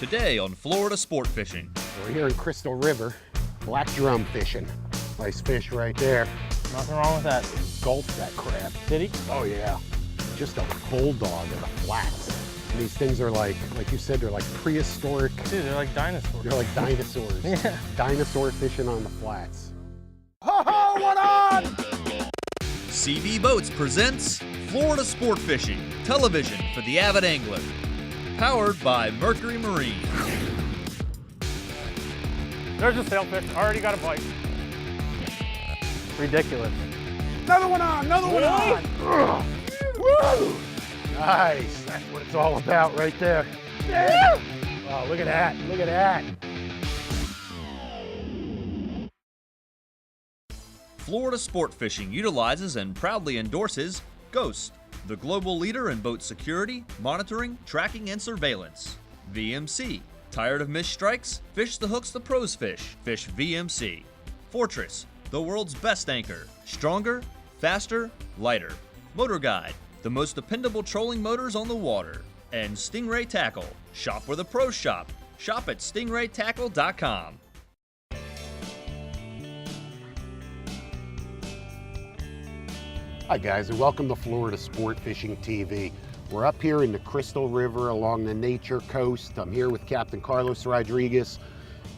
Today on Florida Sport Fishing. We're here in Crystal River, black drum fishing. Nice fish right there. Nothing wrong with that. Gulped that crab. Did he? Oh yeah. Just a bulldog in the flats. And these things are like you said, they're like prehistoric. Dude, they're like dinosaurs. They're like dinosaurs. Yeah. Dinosaur fishing on the flats. Ho ho, what on? CB Boats presents Florida Sport Fishing, television for the avid angler. Powered by Mercury Marine. There's a sailfish. Already got a bite. Ridiculous. Another one on, another one on. Ugh. Woo! Nice, that's what it's all about right there. Yeah. Oh, look at that, look at that. Florida Sport Fishing utilizes and proudly endorses Ghost, the global leader in boat security, monitoring, tracking, and surveillance. VMC, tired of missed strikes? Fish the hooks the pros fish. Fish VMC. Fortress, the world's best anchor. Stronger, faster, lighter. Motor Guide, the most dependable trolling motors on the water. And Stingray Tackle, shop where the pros shop. Shop at stingraytackle.com. Hi guys, and welcome to Florida Sport Fishing TV. We're up here in the Crystal River along the nature coast. I'm here with Captain Carlos Rodriguez.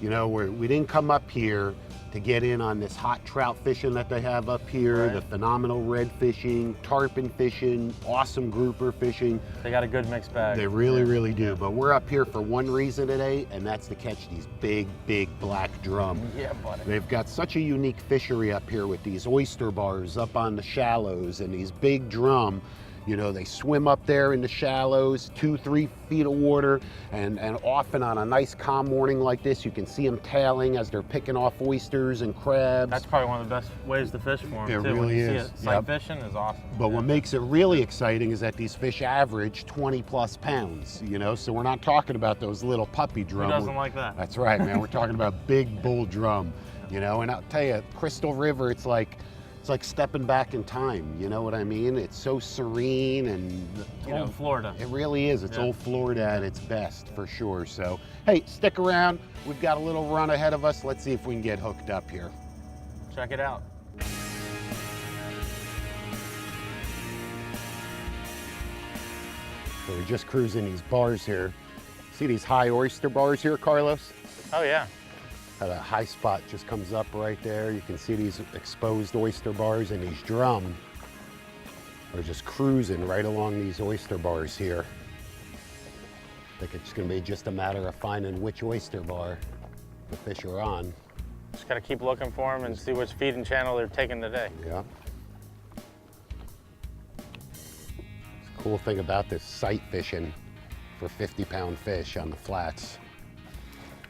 You know, we didn't come up here to get in on this hot trout fishing that they have up here, right. The phenomenal red fishing, tarpon fishing, awesome grouper fishing. They got a good mixed bag. They really, really do. But we're up here for one reason today, and that's to catch these big, big black drum. Yeah, buddy. They've got such a unique fishery up here with these oyster bars up on the shallows and these big drum. You know, they swim up there in the shallows, 2-3 feet of water, and often on a nice calm morning like this, you can see them tailing as they're picking off oysters and crabs. That's probably one of the best ways to fish for them, It too. really When you is. See it, sight fishing is awesome. But what makes it really exciting is that these fish average 20 plus pounds, you know, so we're not talking about those little puppy drum. Who doesn't like that? That's right, man. We're talking about big bull drum, you know, and I'll tell you, Crystal River, it's like stepping back in time, you know what I mean? It's so serene and, you know, Old Florida. It really is. It's Yeah. old Florida at its best, for sure. So, hey, stick around. We've got a little run ahead of us. Let's see if we can get hooked up here. Check it out. So we're just cruising these bars here. See these high oyster bars here, Carlos? Oh, yeah. How that high spot just comes up right there. You can see these exposed oyster bars, and these drum are just cruising right along these oyster bars here. I think it's gonna be just a matter of finding which oyster bar the fish are on. Just got to keep looking for them and see which feeding channel they're taking today. Yeah. The cool thing about this sight fishing for 50-pound fish on the flats,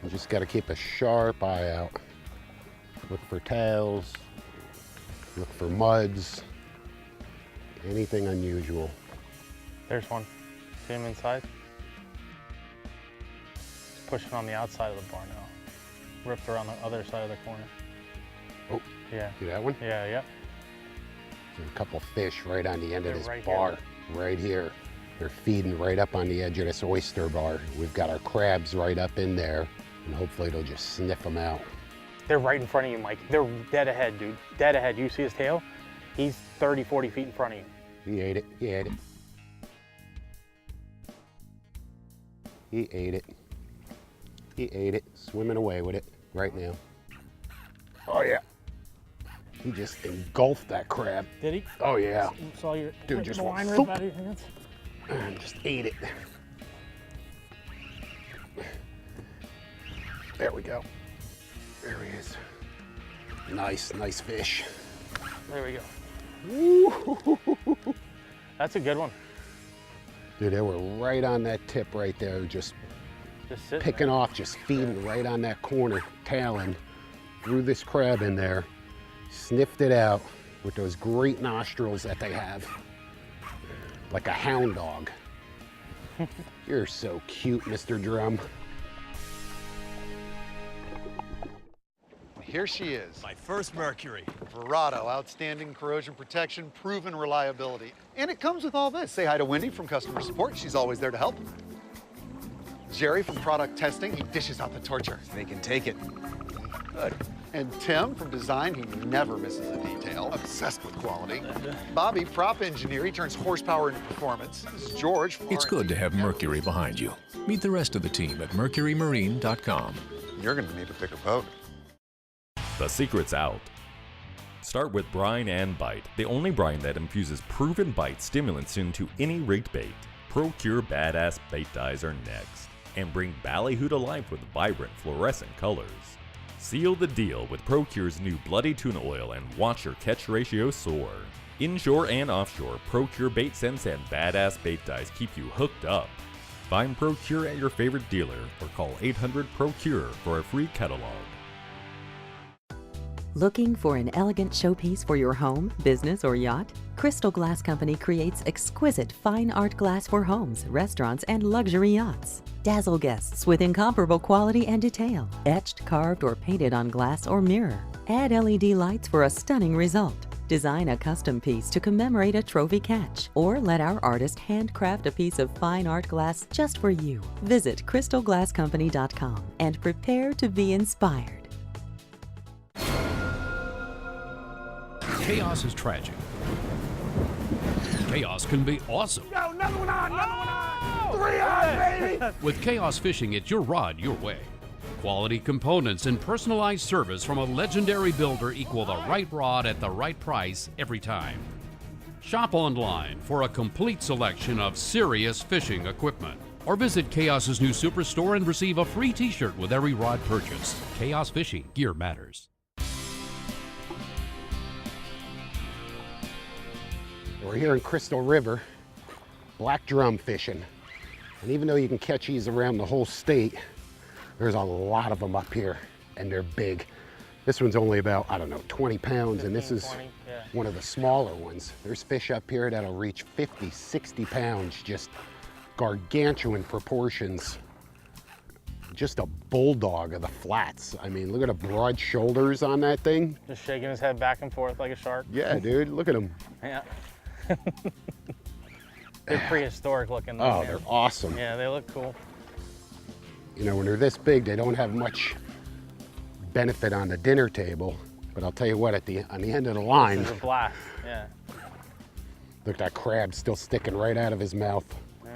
you just got to keep a sharp eye out. Look for tails, look for muds, anything unusual. There's one. See him inside? He's pushing on the outside of the bar now. Ripped around the other side of the corner. Oh, Yeah. see that one? Yeah, yep. There's a couple fish right on the end of They're this right bar, right here. They're feeding right up on the edge of this oyster bar. We've got our crabs right up in there, and hopefully they'll just sniff them out. They're right in front of you, Mike. They're dead ahead, dude. Dead ahead. You see his tail? He's 30, 40 feet in front of you. He ate it, he ate it. He ate it. He ate it, swimming away with it right now. Oh yeah. He just engulfed that crab. Did he? Oh yeah. Saw your Dude, just the line went rip out of your hands? And just ate it. There we go. There he is. Nice, nice fish. There we go. Woo. That's a good one. Dude, they were right on that tip right there, just Just sitting picking there. off, just feeding right on that corner, tailing. Threw this crab in there, sniffed it out with those great nostrils that they have, like a hound dog. You're so cute, Mr. Drum. Here she is. My first Mercury. Verado, outstanding corrosion protection, proven reliability. And it comes with all this. Say hi to Wendy from customer support. She's always there to help. Jerry from product testing. He dishes out the torture. They can take it. Good. And Tim from design, he never misses a detail, obsessed with quality. Bobby, prop engineer, he turns horsepower into performance. This is George. It's good to have Mercury behind you. Meet the rest of the team at mercurymarine.com. You're going to need a bigger boat. The secret's out. Start with brine and bite, the only brine that infuses proven bite stimulants into any rigged bait. Procure badass bait dyes are next, and bring ballyhoo to life with vibrant fluorescent colors. Seal the deal with Procure's new Bloody Tuna Oil and watch your catch ratio soar. Inshore and offshore, Procure bait scents and badass bait dyes keep you hooked up. Find Procure at your favorite dealer or call 800-PROCURE for a free catalog. Looking for an elegant showpiece for your home, business, or yacht? Crystal Glass Company creates exquisite fine art glass for homes, restaurants, and luxury yachts. Dazzle guests with incomparable quality and detail, etched, carved, or painted on glass or mirror. Add LED lights for a stunning result. Design a custom piece to commemorate a trophy catch, or let our artist handcraft a piece of fine art glass just for you. Visit crystalglasscompany.com and prepare to be inspired. Chaos is tragic. Chaos can be awesome. Yo, another one on, another one on! 3 on, baby! With Chaos Fishing, it's your rod, your way. Quality components and personalized service from a legendary builder equal the right rod at the right price every time. Shop online for a complete selection of serious fishing equipment. Or visit Chaos's new superstore and receive a free t-shirt with every rod purchased. Chaos Fishing, gear matters. We're here in Crystal River, black drum fishing. And even though you can catch these around the whole state, there's a lot of them up here, and they're big. This one's only about, I don't know, 20 pounds, and this is 20, yeah. one of the smaller ones. There's fish up here that'll reach 50, 60 pounds, just gargantuan proportions. Just a bulldog of the flats. I mean, look at the broad shoulders on that thing. Just shaking his head back and forth like a shark. Yeah, dude, look at him. Yeah. They're prehistoric looking though, Oh, man. they're awesome. Yeah, they look cool. You know, when they're this big, they don't have much benefit on the dinner table. But I'll tell you what, on the end of the line, This is a blast, yeah. look at that crab still sticking right out of his mouth. Yeah.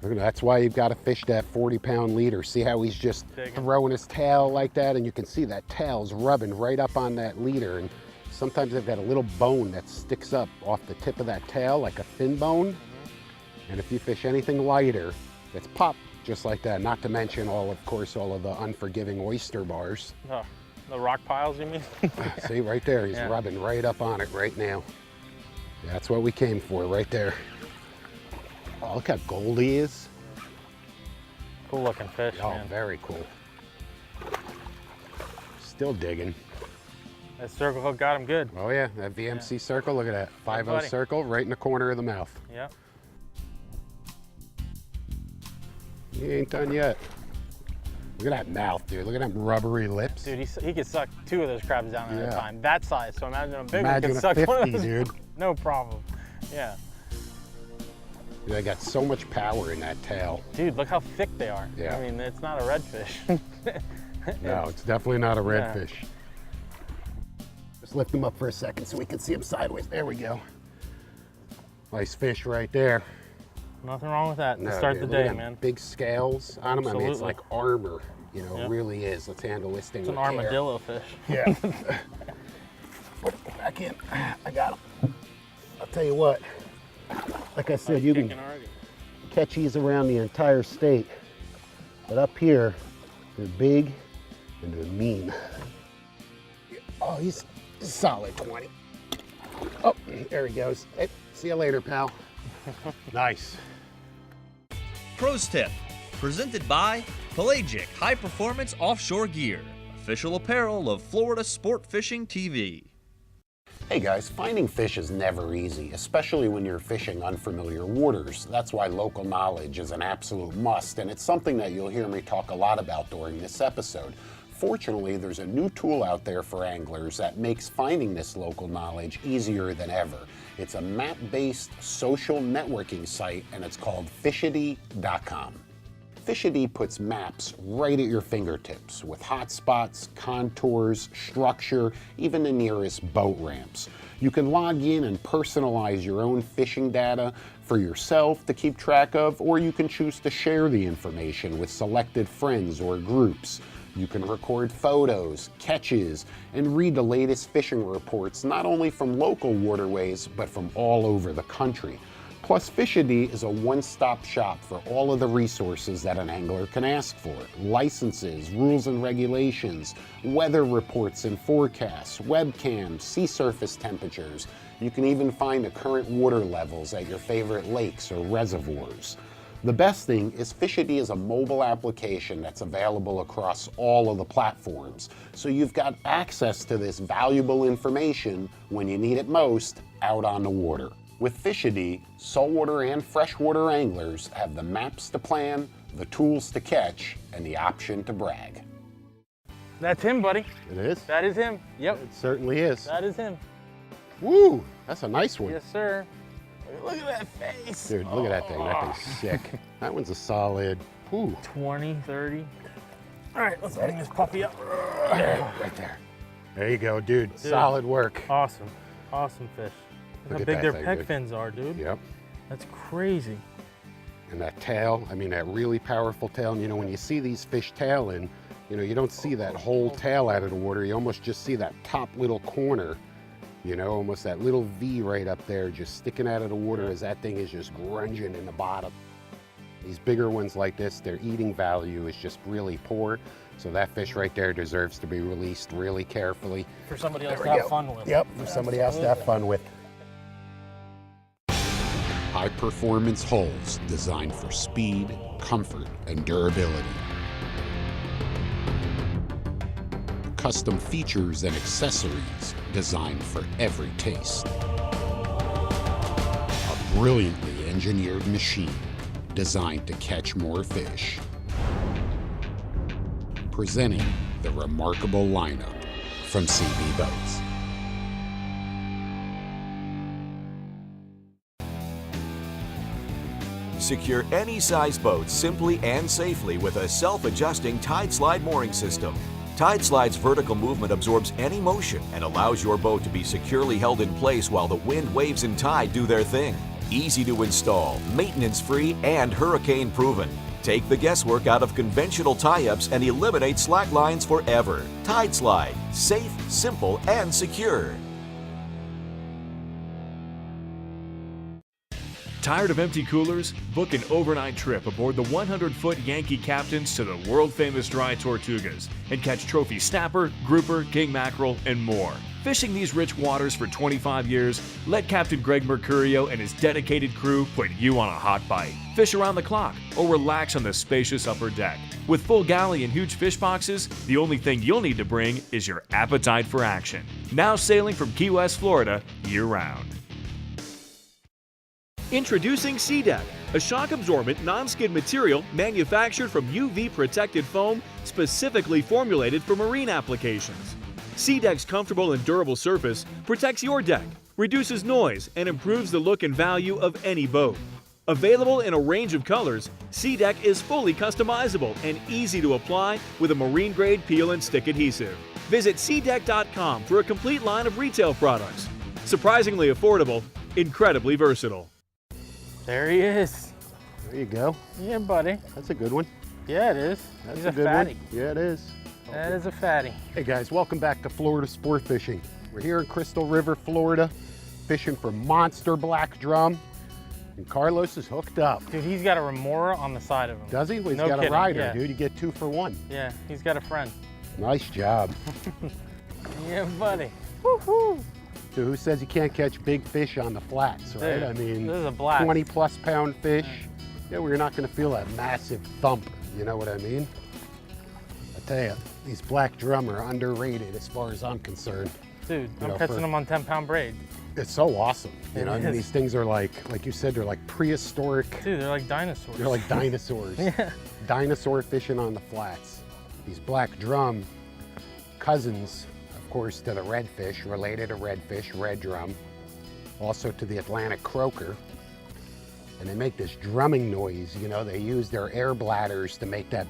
Look at that. That's why you've got to fish that 40-pound leader. See how he's just Digging. throwing his tail like that? And you can see that tail's rubbing right up on that leader. And sometimes they've got a little bone that sticks up off the tip of that tail, like a fin bone. And if you fish anything lighter, it's popped just like that. Not to mention, of course, all of the unforgiving oyster bars. Oh, the rock piles, you mean? See, right there, he's Yeah. rubbing right up on it right now. That's what we came for, right there. Oh, look how gold he is. Cool looking fish, Oh, man. very cool. Still digging. That circle hook got him good. Oh yeah, that VMC circle, look at that. 5-0 buddy. circle right in the corner of the mouth. Yeah. He ain't done yet. Look at that mouth, dude. Look at them rubbery lips. Dude, he could suck 2 of those crabs down at a Yeah. time. That size, so imagine a big Imagine one a could suck 50, one of those. dude. No problem. Yeah. They got so much power in that tail. Dude, look how thick they are. Yeah. I mean, it's not a redfish. No, it's definitely not a Yeah. redfish. Just lift him up for a second so we can see him sideways. There we go. Nice fish right there. Nothing wrong with that. No, To start dude, the look at day, them man. big scales on him. I mean, it's Absolutely. like armor. You know, Yeah. it really is. Let's handle this thing It's an with care. armadillo fish. Yeah. Put it back in. I got him. I'll tell you what. Like I said, you can Kicking already. catch these around the entire state. But up here, they're big and they're mean. Oh, he's solid 20. Oh, there he goes. Hey, see you later, pal. Nice. Pros Tip, presented by Pelagic High Performance Offshore Gear, official apparel of Florida Sport Fishing TV. Hey guys, finding fish is never easy, especially when you're fishing unfamiliar waters. That's why local knowledge is an absolute must, and it's something that you'll hear me talk a lot about during this episode. Fortunately, there's a new tool out there for anglers that makes finding this local knowledge easier than ever. It's a map-based social networking site, and it's called Fishity.com. Fish-A-D puts maps right at your fingertips with hotspots, contours, structure, even the nearest boat ramps. You can log in and personalize your own fishing data for yourself to keep track of, or you can choose to share the information with selected friends or groups. You can record photos, catches, and read the latest fishing reports not only from local waterways, but from all over the country. Plus, Fish-A-D is a one-stop shop for all of the resources that an angler can ask for. Licenses, rules and regulations, weather reports and forecasts, webcams, sea surface temperatures. You can even find the current water levels at your favorite lakes or reservoirs. The best thing is Fish-A-D is a mobile application that's available across all of the platforms. So you've got access to this valuable information when you need it most out on the water. With Fish-A-D, saltwater and freshwater anglers have the maps to plan, the tools to catch, and the option to brag. That's him, buddy. It is? That is him. Yep. It certainly is. That is him. Woo! That's a nice one. Yes, sir. Look at that face. Dude, look at that thing. That thing's sick. That one's a solid, whew. 20, 30. All right, let's hang this puppy up. Right there. There you go, dude. Solid work. Awesome. Awesome fish. Look how big their pec fins are, dude. Yep. That's crazy. And that tail, I mean, that really powerful tail. And you know, when you see these fish tailing, you know, you don't see that whole tail out of the water. You almost just see that top little corner, you know, almost that little V right up there just sticking out of the water as that thing is just grunging in the bottom. These bigger ones like this, their eating value is just really poor. So that fish right there deserves to be released really carefully. For somebody else to have fun with. Yep, for somebody else to have fun with. High-performance hulls designed for speed, comfort, and durability. Custom features and accessories designed for every taste. A brilliantly engineered machine designed to catch more fish. Presenting the remarkable lineup from CB Boats. Secure any size boat simply and safely with a self-adjusting Tide Slide mooring system. Tide Slide's vertical movement absorbs any motion and allows your boat to be securely held in place while the wind, waves, and tide do their thing. Easy to install, maintenance-free, and hurricane-proven. Take the guesswork out of conventional tie-ups and eliminate slack lines forever. Tide Slide. Safe, simple, and secure. Tired of empty coolers? Book an overnight trip aboard the 100-foot Yankee Captains to the world-famous dry Tortugas and catch trophy snapper, grouper, king mackerel, and more. Fishing these rich waters for 25 years, let Captain Greg Mercurio and his dedicated crew put you on a hot bite. Fish around the clock or relax on the spacious upper deck. With full galley and huge fish boxes, the only thing you'll need to bring is your appetite for action. Now sailing from Key West, Florida, year-round. Introducing SeaDeck, a shock-absorbent, non-skid material manufactured from UV-protected foam specifically formulated for marine applications. SeaDeck's comfortable and durable surface protects your deck, reduces noise, and improves the look and value of any boat. Available in a range of colors, SeaDeck is fully customizable and easy to apply with a marine-grade peel and stick adhesive. Visit SeaDeck.com for a complete line of retail products. Surprisingly affordable, incredibly versatile. There he is. There you go. Yeah, buddy. That's a good one. Yeah, it is. That's He's a a good fatty. one. Yeah, it is. That is a fatty. Hey guys, welcome back to Florida Sport Fishing. We're here in Crystal River, Florida, fishing for monster black drum, and Carlos is hooked up. Dude, he's got a remora on the side of him. Does he? Well, he's No got kidding, a rider, yeah. dude. You get 2 for 1. Yeah, he's got a friend. Nice job. Yeah, buddy. Woo-hoo. So who says you can't catch big fish on the flats, right? Dude, I mean, this is a blast. 20+ pound fish. Yeah, we're not gonna feel that massive thump, you know what I mean? I tell you, these black drum are underrated as far as I'm concerned. Dude, You I'm know, catching them on 10-pound braid. It's so awesome. You know, I mean, is. these things are like you said, they're like prehistoric. Dude, they're like dinosaurs. They're like dinosaurs. Yeah. Dinosaur fishing on the flats. These black drum, cousins, of course, to the redfish, related to redfish, red drum, also to the Atlantic croaker. and they make this drumming noise. You know, they use their air bladders to make that.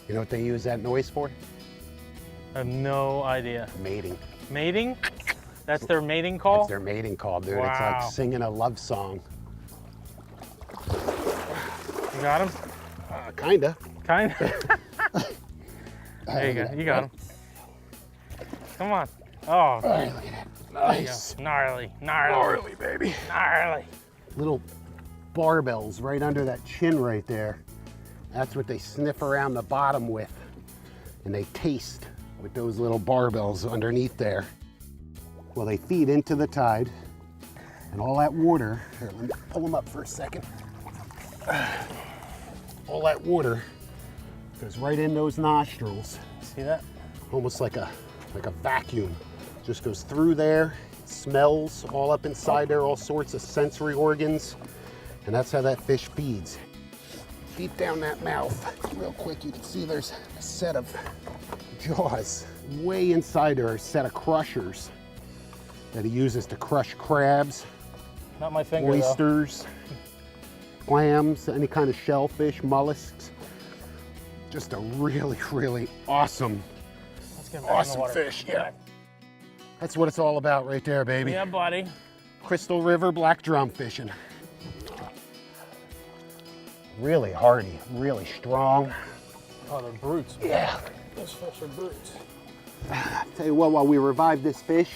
You know what they use that noise for? I have no idea. Mating. Mating? That's their mating call? That's their mating call, dude. Wow. It's like singing a love song. You got him? Kinda. Kinda? There you go. You got him. Come on. Oh. Right, look at that. Nice. Gnarly. Gnarly, baby. Gnarly. Little barbells right under that chin right there. That's what they sniff around the bottom with. And they taste with those little barbells underneath there. Well, they feed into the tide, and all that water, here, let me pull them up for a second. All that water goes right in those nostrils. See that? Almost like a vacuum. Just goes through there, smells all up inside there, all sorts of sensory organs, and that's how that fish feeds. Deep down that mouth, real quick, you can see there's a set of jaws. Way inside there are a set of crushers that he uses to crush crabs, Not my finger, oysters, clams, any kind of shellfish, mollusks. Just a really, really awesome, awesome fish. Yeah. That's what it's all about right there, baby. Yeah, buddy. Crystal River black drum fishing. Really hardy, really strong. Oh, they're brutes. Yeah. Those fish are brutes. Tell you what, while we revive this fish,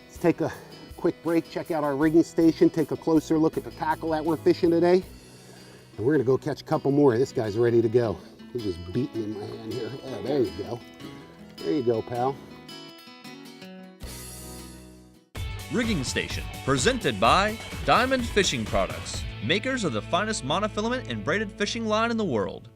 let's take a quick break, check out our rigging station, take a closer look at the tackle that we're fishing today. And we're gonna go catch a couple more. This guy's ready to go. He's just beating in my hand here. Oh, there you go. There you go, pal. Rigging Station, presented by Diamond Fishing Products, makers of the finest monofilament and braided fishing line in the world.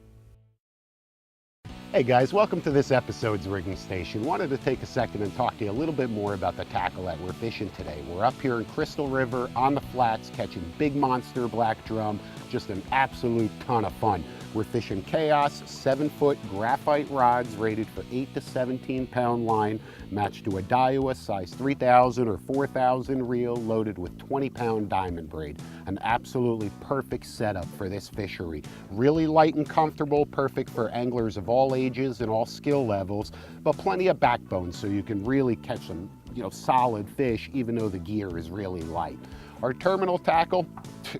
Hey guys, welcome to this episode's Rigging Station. Wanted to take a second and talk to you a little bit more about the tackle that we're fishing today. We're up here in Crystal River on the flats catching big monster black drum, just an absolute ton of fun. We're fishing Chaos 7-foot graphite rods rated for 8 to 17 pound line, matched to a Daiwa size 3000 or 4000 reel loaded with 20-pound diamond braid. An absolutely perfect setup for this fishery. Really light and comfortable, perfect for anglers of all ages and all skill levels, but plenty of backbone so you can really catch some, solid fish even though the gear is really light. Our terminal tackle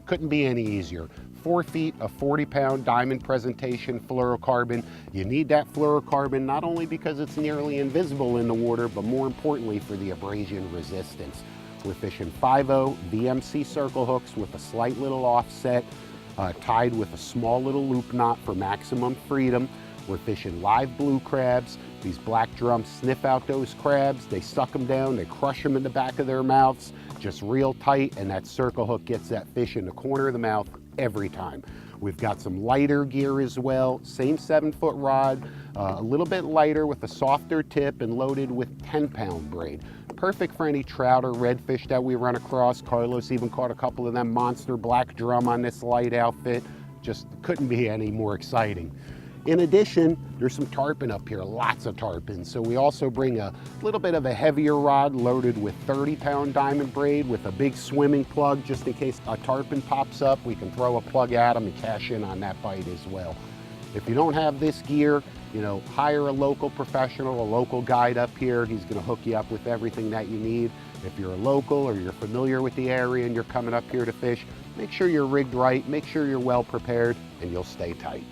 couldn't be any easier. 4 feet of 40-pound diamond presentation fluorocarbon. You need that fluorocarbon not only because it's nearly invisible in the water, but more importantly for the abrasion resistance. We're fishing 5/0 VMC circle hooks with a slight little offset, tied with a small little loop knot for maximum freedom. We're fishing live blue crabs. These black drums sniff out those crabs, they suck them down, they crush them in the back of their mouths, just real tight, and that circle hook gets that fish in the corner of the mouth every time. We've got some lighter gear as well, same 7-foot rod, a little bit lighter with a softer tip and loaded with 10-pound braid. Perfect for any trout or redfish that we run across. Carlos even caught a couple of them monster black drum on this light outfit. Just couldn't be any more exciting. In addition, there's some tarpon up here, lots of tarpon. So we also bring a little bit of a heavier rod loaded with 30-pound diamond braid with a big swimming plug, just in case a tarpon pops up, we can throw a plug at them and cash in on that bite as well. If you don't have this gear, hire a local professional, a local guide up here. He's gonna hook you up with everything that you need. If you're a local or you're familiar with the area and you're coming up here to fish, make sure you're rigged right, make sure you're well prepared, and you'll stay tight.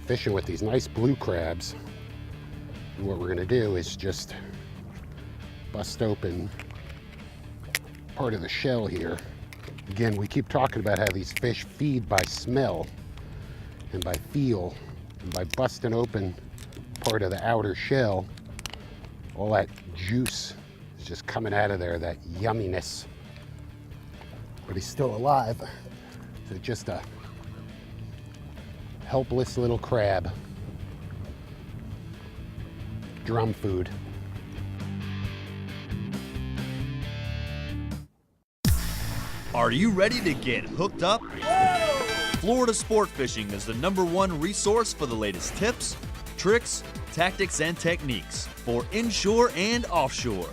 Fishing with these nice blue crabs, and what we're gonna do is just bust open part of the shell here. Again, we keep talking about how these fish feed by smell and by feel, and by busting open part of the outer shell, all that juice is just coming out of there, that yumminess. But he's still alive, so just a helpless little crab. Drum food. Are you ready to get hooked up? Florida Sport Fishing is the #1 resource for the latest tips, tricks, tactics, and techniques for inshore and offshore.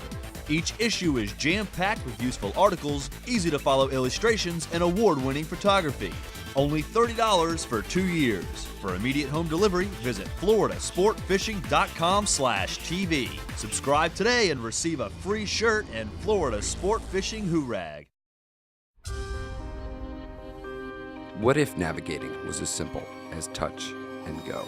Each issue is jam-packed with useful articles, easy-to-follow illustrations, and award-winning photography. Only $30 for 2 years. For immediate home delivery, visit floridasportfishing.com/TV. Subscribe today and receive a free shirt and Florida Sport Fishing Hoorag. What if navigating was as simple as touch and go?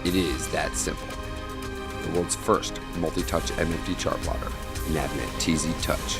It is that simple. The world's first multi-touch MFD chart plotter, Navnet TZ Touch.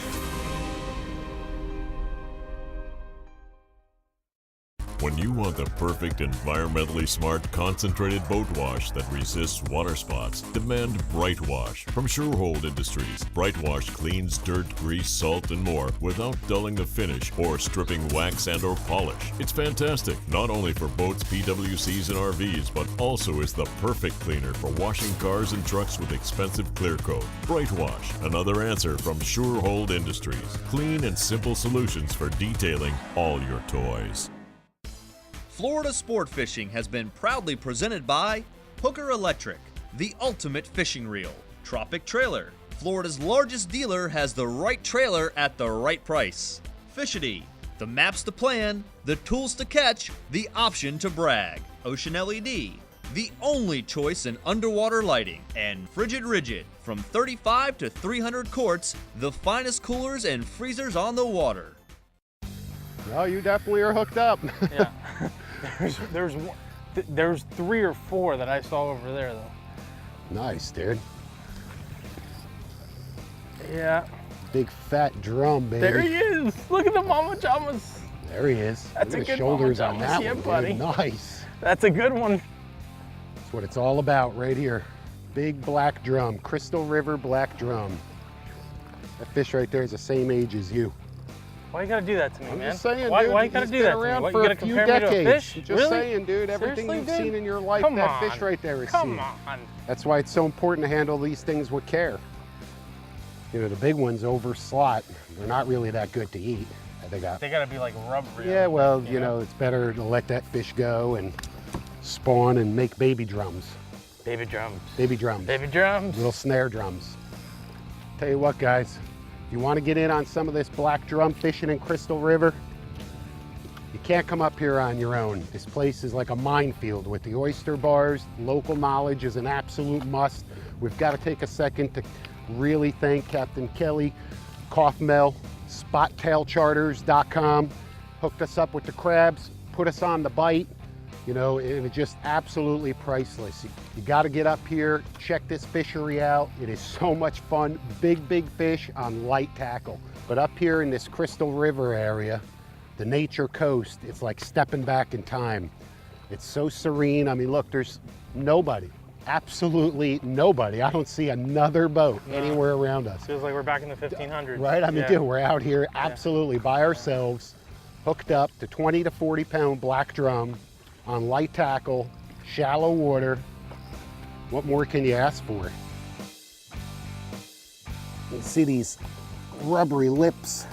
When you want the perfect environmentally smart concentrated boat wash that resists water spots, demand Bright Wash from Surehold Industries. Bright Wash cleans dirt, grease, salt, and more without dulling the finish or stripping wax and or polish. It's fantastic, not only for boats, PWCs, and RVs, but also is the perfect cleaner for washing cars and trucks with expensive clear coat. Bright Wash, another answer from Surehold Industries. Clean and simple solutions for detailing all your toys. Florida Sport Fishing has been proudly presented by Hooker Electric, the ultimate fishing reel. Tropic Trailer, Florida's largest dealer, has the right trailer at the right price. Fishity, the maps to plan, the tools to catch, the option to brag. Ocean LED, the only choice in underwater lighting. And Frigid Rigid, from 35 to 300 quarts, the finest coolers and freezers on the water. Well, you definitely are hooked up. Yeah. There's 3 or 4 that I saw over there though. Nice, dude. Yeah. Big fat drum, baby. There he is. Look at the Mama Jamas. There he is. That's Look a at good the shoulders Mama on Jamas, that yeah, one, buddy. dude. Nice. That's a good one. That's what it's all about right here. Big black drum, Crystal River black drum. That fish right there is the same age as you. Why you gotta do that to me, I'm man? just saying, why dude. you gotta do that to me? Around What, for you gotta a few compare me to a decades. fish? Just Really? saying, dude. Everything Seriously, you've dude? seen in your life, Come that on. fish right there is Come seen. on. That's why it's so important to handle these things with care. You know, the big ones over slot, they're not really that good to eat. They gotta be like rubbery. Yeah, well, you know, it's better to let that fish go and spawn and make baby drums. Baby drums. Baby drums. Baby drums. Little snare drums. Tell you what, guys, if you want to get in on some of this black drum fishing in Crystal River, you can't come up here on your own. This place is like a minefield with the oyster bars. Local knowledge is an absolute must. We've got to take a second to really thank Captain Kelly Kaufmel, SpotTailCharters.com, hooked us up with the crabs, put us on the bite. You know, and it's just absolutely priceless. You got to get up here, check this fishery out. It is so much fun. Big, big fish on light tackle. But up here in this Crystal River area, the nature coast, it's like stepping back in time. It's so serene. I mean, look, there's nobody, absolutely nobody. I don't see another boat anywhere around us. Feels like we're back in the 1500s. Right? I mean, dude, we're out here absolutely by ourselves, hooked up to 20 to 40 pound black drum on light tackle, shallow water. What more can you ask for? You see these rubbery lips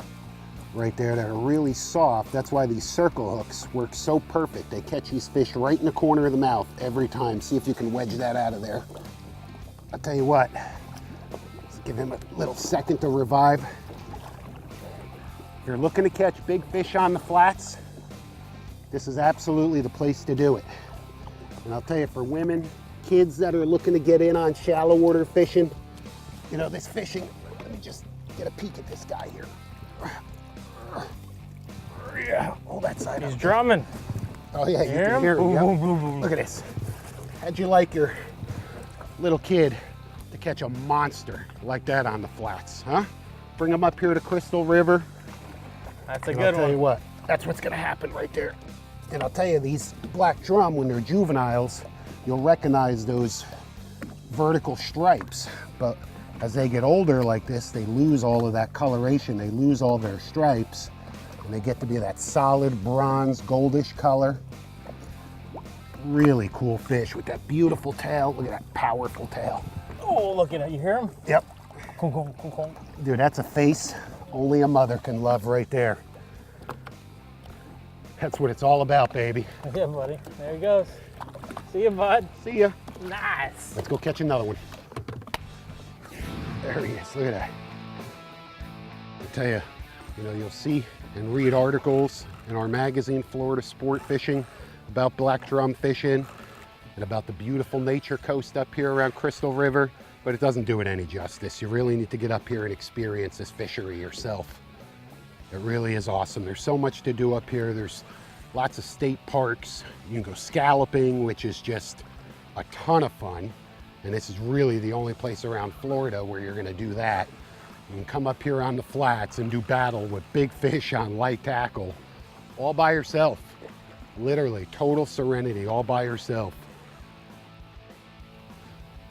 right there that are really soft. That's why these circle hooks work so perfect. They catch these fish right in the corner of the mouth every time. See if you can wedge that out of there. I'll tell you what, let's give him a little second to revive. If you're looking to catch big fish on the flats, this is absolutely the place to do it. And I'll tell you, for women, kids that are looking to get in on shallow water fishing, you know, this fishing, let me just get a peek at this guy here. Yeah, hold that side up. He's drumming. Oh yeah, you Hear can him? hear him. Boom, Yep. boom, boom, boom. Look at this. How'd you like your little kid to catch a monster like that on the flats, huh? Bring him up here to Crystal River. That's a And good I'll tell one. you what, that's what's gonna happen right there. And I'll tell you, these black drum, when they're juveniles, you'll recognize those vertical stripes. But as they get older like this, they lose all of that coloration. They lose all their stripes, and they get to be that solid bronze, goldish color. Really cool fish with that beautiful tail. Look at that powerful tail. Oh, look at it. You hear him? Yep. Kung, kung, kung, kung. Dude, that's a face only a mother can love right there. That's what it's all about, baby. Yeah, buddy. There he goes. See you, bud. See ya. Nice. Let's go catch another one. There he is. Look at that. I tell you, you'll see and read articles in our magazine, Florida Sport Fishing, about black drum fishing and about the beautiful nature coast up here around Crystal River, but it doesn't do it any justice. You really need to get up here and experience this fishery yourself. It really is awesome. There's so much to do up here. There's lots of state parks. You can go scalloping, which is just a ton of fun. And this is really the only place around Florida where you're gonna do that. You can come up here on the flats and do battle with big fish on light tackle, all by yourself. Literally, total serenity, all by yourself.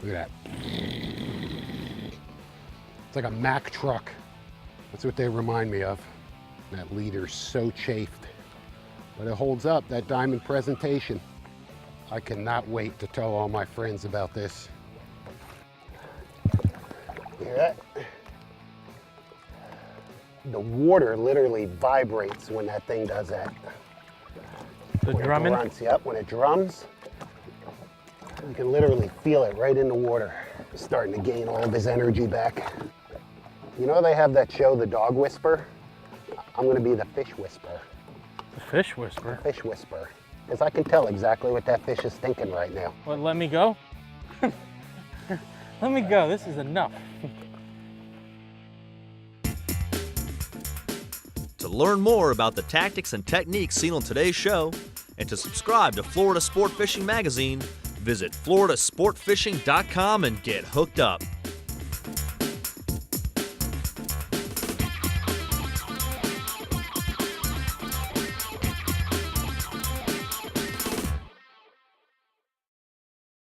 Look at that. It's like a Mack truck. That's what they remind me of. That leader's so chafed, but it holds up, that diamond presentation. I cannot wait to tell all my friends about this. Hear that? The water literally vibrates when that thing does that. The drumming? Yep, when it drums, you can literally feel it right in the water. He's starting to gain all of his energy back. You know they have that show, The Dog Whisperer? I'm gonna be the fish whisperer. The fish whisperer? Fish whisperer. Because I can tell exactly what that fish is thinking right now. What, let me go? Let me go, this is enough. To learn more about the tactics and techniques seen on today's show, and to subscribe to Florida Sport Fishing Magazine, visit floridasportfishing.com and get hooked up.